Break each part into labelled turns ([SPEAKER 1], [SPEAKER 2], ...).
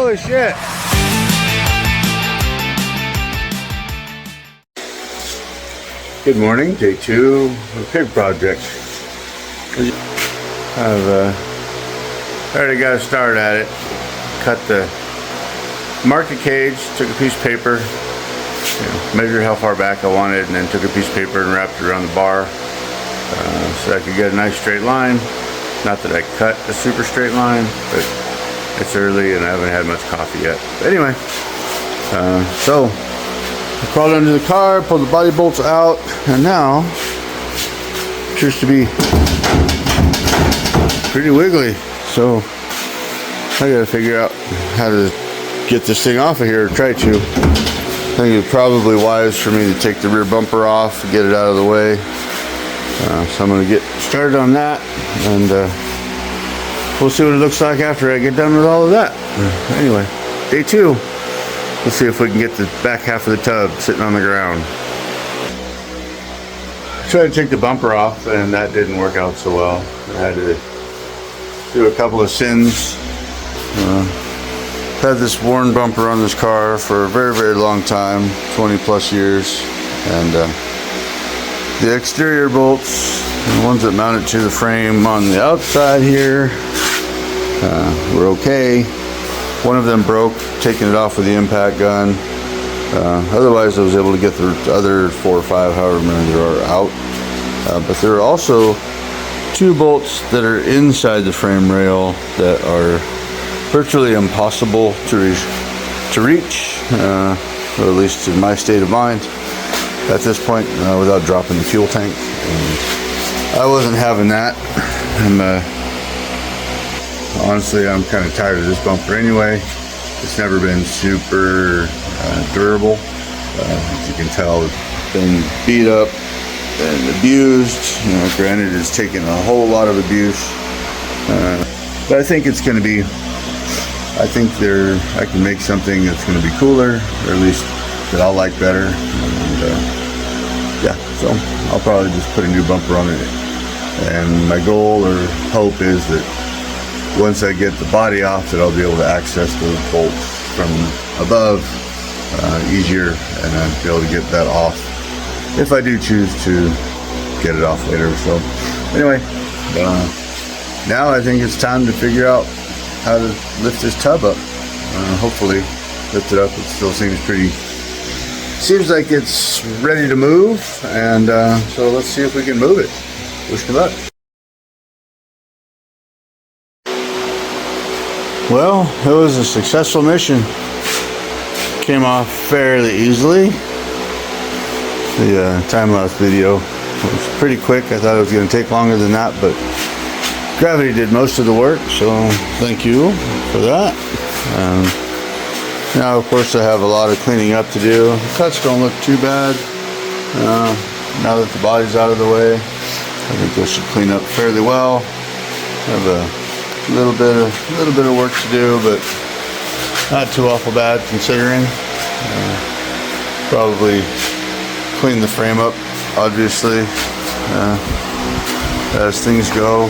[SPEAKER 1] Holy shit. Good morning, day 2 of the pig project. I've already got to start at it. Marked the cage, took a piece of paper, measured how far back I wanted, and then took a piece of paper and wrapped it around the bar so I could get a nice straight line. Not that I cut a super straight line, but it's early and I haven't had much coffee yet. But anyway, so I crawled under the car, pulled the body bolts out, and now it appears to be pretty wiggly. So I gotta figure out how to get this thing off of here, or try to. I think it's probably wise for me to take the rear bumper off, get it out of the way. So I'm gonna get started on that, and we'll see what it looks like after I get done with all of that. Anyway, day 2. Let's see if we can get the back half of the tub sitting on the ground. I tried to take the bumper off, and that didn't work out so well. I had to do a couple of sins. Had this worn bumper on this car for a very, very long time, 20 plus years, and the exterior bolts, the ones that mounted to the frame on the outside here, were okay. One of them broke, taking it off with the impact gun. Otherwise I was able to get the other 4 or 5, however many there are, out. But there are also 2 bolts that are inside the frame rail that are virtually impossible to reach, or at least in my state of mind at this point, without dropping the fuel tank. And I wasn't having that. Honestly, I'm kind of tired of this bumper anyway. It's never been super durable. As you can tell, it's been beat up and abused. Granted, it's taken a whole lot of abuse, but I think it's going to be. I think I can make something that's going to be cooler, or at least that I'll like better. And, yeah, so I'll probably just put a new bumper on it. And my goal or hope is that once I get the body off, that I'll be able to access those bolts from above easier, and I'll be able to get that off if I do choose to get it off later. So anyway, now I think it's time to figure out how to lift this tub up. Hopefully lift it up. It still seems like it's ready to move, and so let's see if we can move it. Wish me luck. Well, it was a successful mission. Came off fairly easily. The time-lapse video was pretty quick. I thought it was going to take longer than that, but gravity did most of the work, so thank you for that. Now, of course, I have a lot of cleaning up to do. The cuts don't look too bad. Now that the body's out of the way, I think this should clean up fairly well. Have a little bit of work to do, but not too awful bad considering. Probably clean the frame up, obviously, as things go.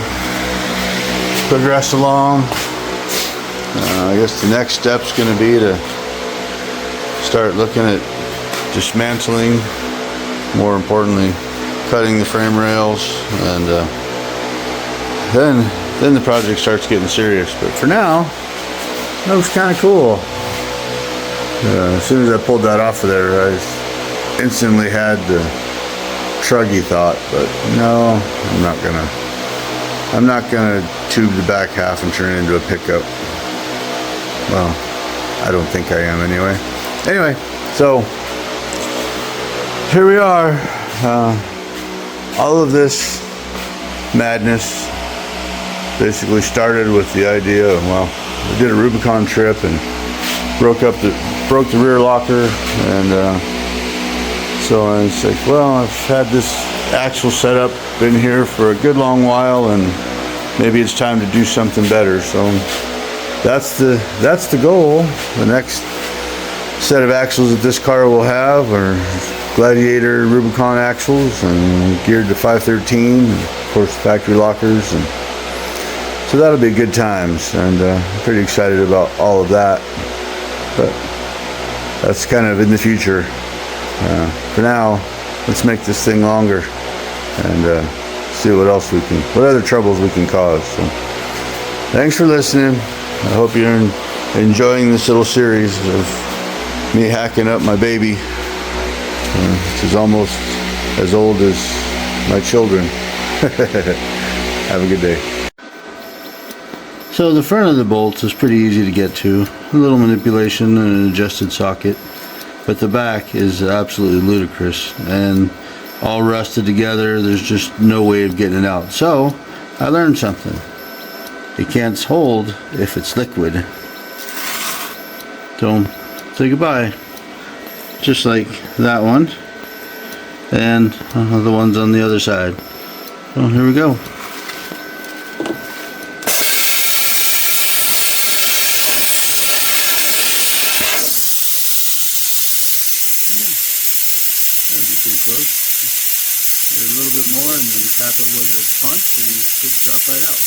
[SPEAKER 1] Progress along. I guess the next step's going to be to start looking at dismantling, more importantly cutting the frame rails, and then the project starts getting serious. But for now, that was kind of cool. As soon as I pulled that off of there, I instantly had the truggy thought, but no, I'm not gonna tube the back half and turn it into a pickup. Well, I don't think I am anyway. Anyway, so here we are. All of this madness basically started with the idea of, well, I did a Rubicon trip and broke the rear locker, and so I was like, well, I've had this axle set up in here for a good long while, and maybe it's time to do something better. So that's the goal. The next set of axles that this car will have are Gladiator Rubicon axles, and geared to 513, and of course factory lockers. And So that'll be good times, and pretty excited about all of that. But that's kind of in the future. For now, let's make this thing longer and see what other troubles we can cause. So, thanks for listening. I hope you're enjoying this little series of me hacking up my baby, which is almost as old as my children. Have a good day. So the front of the bolts is pretty easy to get to. A little manipulation and an adjusted socket. But the back is absolutely ludicrous and all rusted together. There's just no way of getting it out. So I learned something. It can't hold if it's liquid. So say goodbye. Just like that one and the ones on the other side. So here we go. Pretty close. A little bit more and then tap it with a punch and it should drop right out.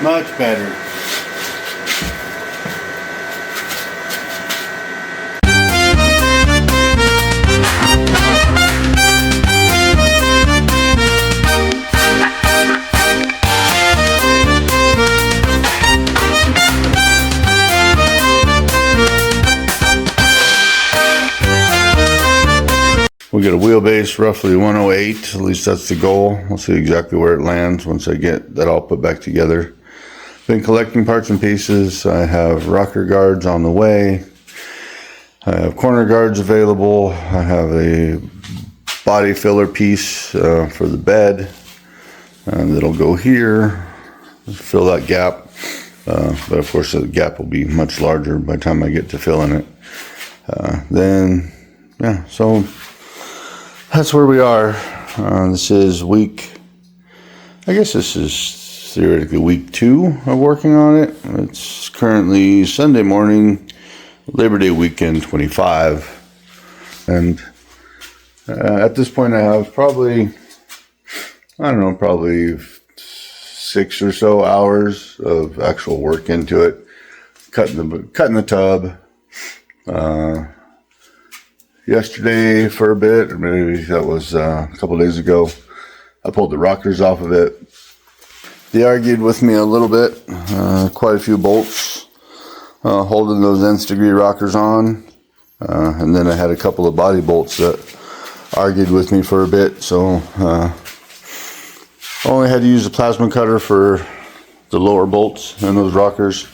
[SPEAKER 1] Much better. We get a wheelbase roughly 108, at least that's the goal. We'll see exactly where it lands once I get that all put back together. Been collecting parts and pieces. I have rocker guards on the way. I have corner guards available. I have a body filler piece for the bed that'll go here, fill that gap. But of course the gap will be much larger by the time I get to filling it. Yeah, so that's where we are. This is this is theoretically week 2 of working on it. It's currently Sunday morning, Labor Day weekend 25. And at this point I have probably 6 or so hours of actual work into it. Cutting the tub. Yesterday for a bit, or maybe that was a couple days ago, I pulled the rockers off of it. They argued with me a little bit, quite a few bolts holding those nth degree rockers on, and then I had a couple of body bolts that argued with me for a bit, so only had to use a plasma cutter for the lower bolts and those rockers,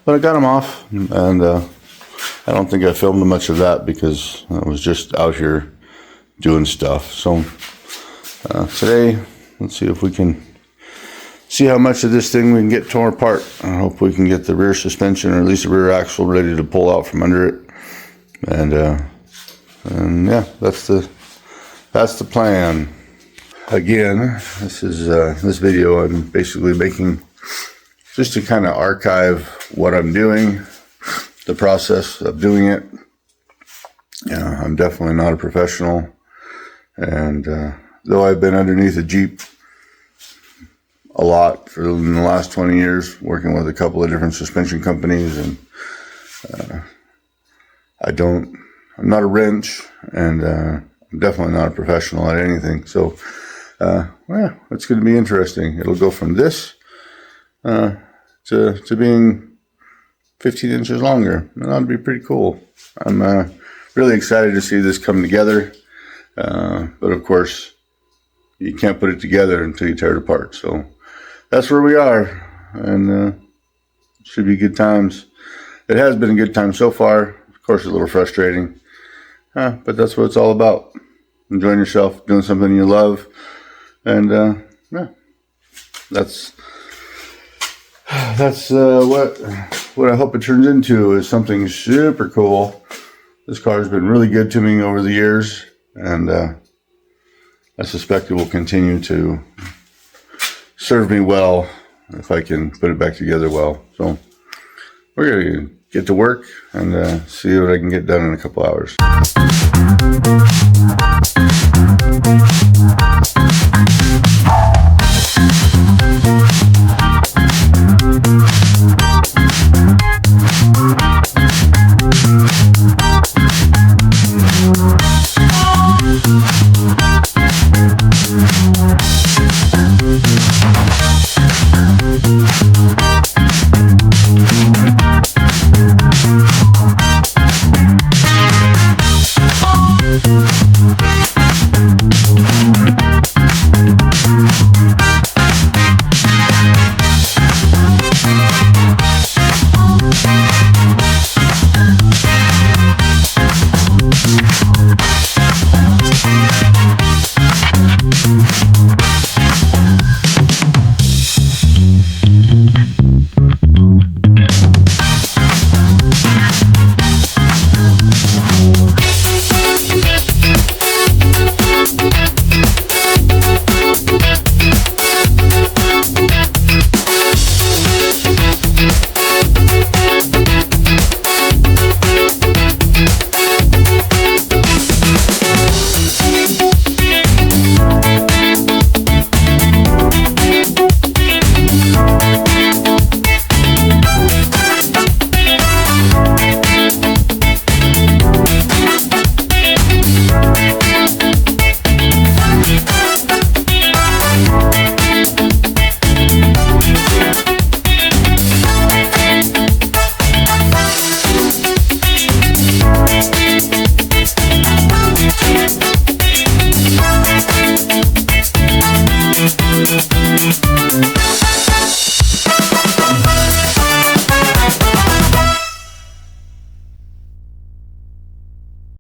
[SPEAKER 1] but I got them off, and I don't think I filmed much of that because I was just out here doing stuff. So today, let's see if we can see how much of this thing we can get torn apart. I hope we can get the rear suspension, or at least the rear axle, ready to pull out from under it. And yeah, that's the plan. Again, this video I'm basically making just to kind of archive what I'm doing, the process of doing it. I'm definitely not a professional, and though I've been underneath a Jeep a lot in the last 20 years, working with a couple of different suspension companies, and I'm not a wrench, and I'm definitely not a professional at anything. So, well, it's going to be interesting. It'll go from this to being 15 inches longer. And that'll be pretty cool. I'm really excited to see this come together. But of course, you can't put it together until you tear it apart. So that's where we are, and it should be good times. It has been a good time so far. Of course, a little frustrating, but that's what it's all about. Enjoying yourself, doing something you love, and yeah, that's what I hope it turns into, is something super cool. This car has been really good to me over the years, and I suspect it will continue to serve me well if I can put it back together well. So we're going to get to work and see what I can get done in a couple hours.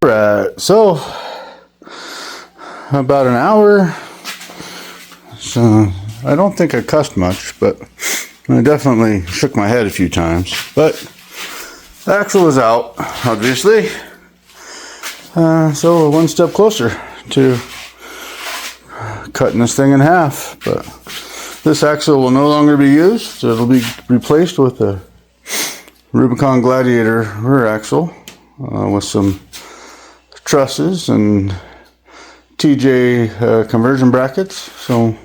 [SPEAKER 1] Alright, so about an hour. So I don't think I cussed much, but I definitely shook my head a few times. But the axle is out, obviously. So we're one step closer to cutting this thing in half. But this axle will no longer be used. It'll be replaced with a Rubicon Gladiator rear axle with some trusses and TJ conversion brackets. So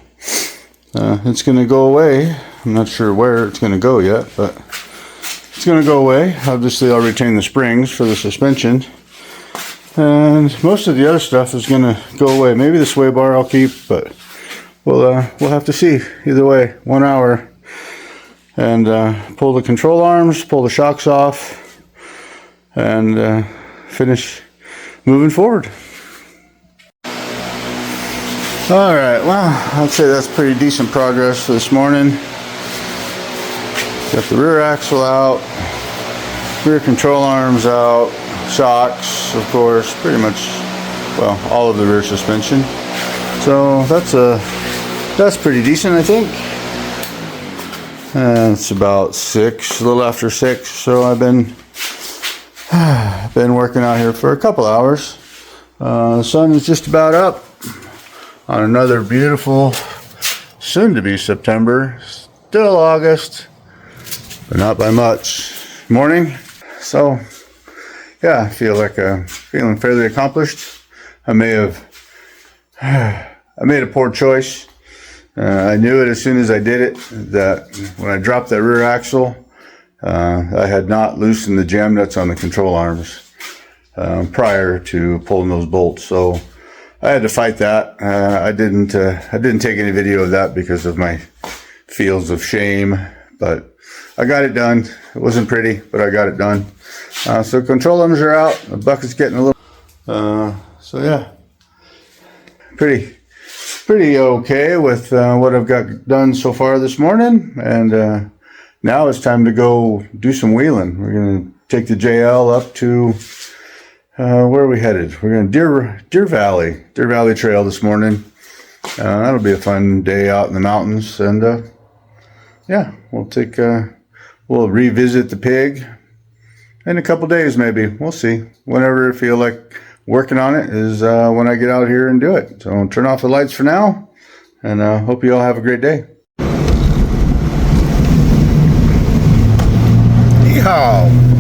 [SPEAKER 1] it's going to go away. I'm not sure where it's going to go yet, but it's going to go away. Obviously, I'll retain the springs for the suspension, and most of the other stuff is going to go away. Maybe the sway bar I'll keep, but we'll have to see. Either way, 1 hour, and pull the control arms, pull the shocks off, and finish moving forward. Alright, well, I'd say that's pretty decent progress for this morning. Got the rear axle out, rear control arms out, shocks, of course, pretty much, well, all of the rear suspension. So that's pretty decent, I think. It's about 6, a little after 6, so I've been working out here for a couple hours. The sun is just about up on another beautiful, soon-to-be September, still August, but not by much, morning. So, yeah, I feel like I'm feeling fairly accomplished. I made a poor choice I knew it as soon as I did it, that when I dropped that rear axle, I had not loosened the jam nuts on the control arms prior to pulling those bolts. So I had to fight that. I didn't take any video of that because of my feels of shame, but I got it done. It wasn't pretty, but I got it done. So control arms are out. The bucket's getting a little, so yeah, pretty okay with what I've got done so far this morning. And now it's time to go do some wheeling. We're going to take the JL up to, where are we headed? We're going to Deer Valley Trail this morning. That'll be a fun day out in the mountains. And yeah, we'll revisit the pig in a couple days maybe. We'll see. Whenever I feel like working on it is when I get out here and do it. So I'll turn off the lights for now, and hope you all have a great day. Yeehaw!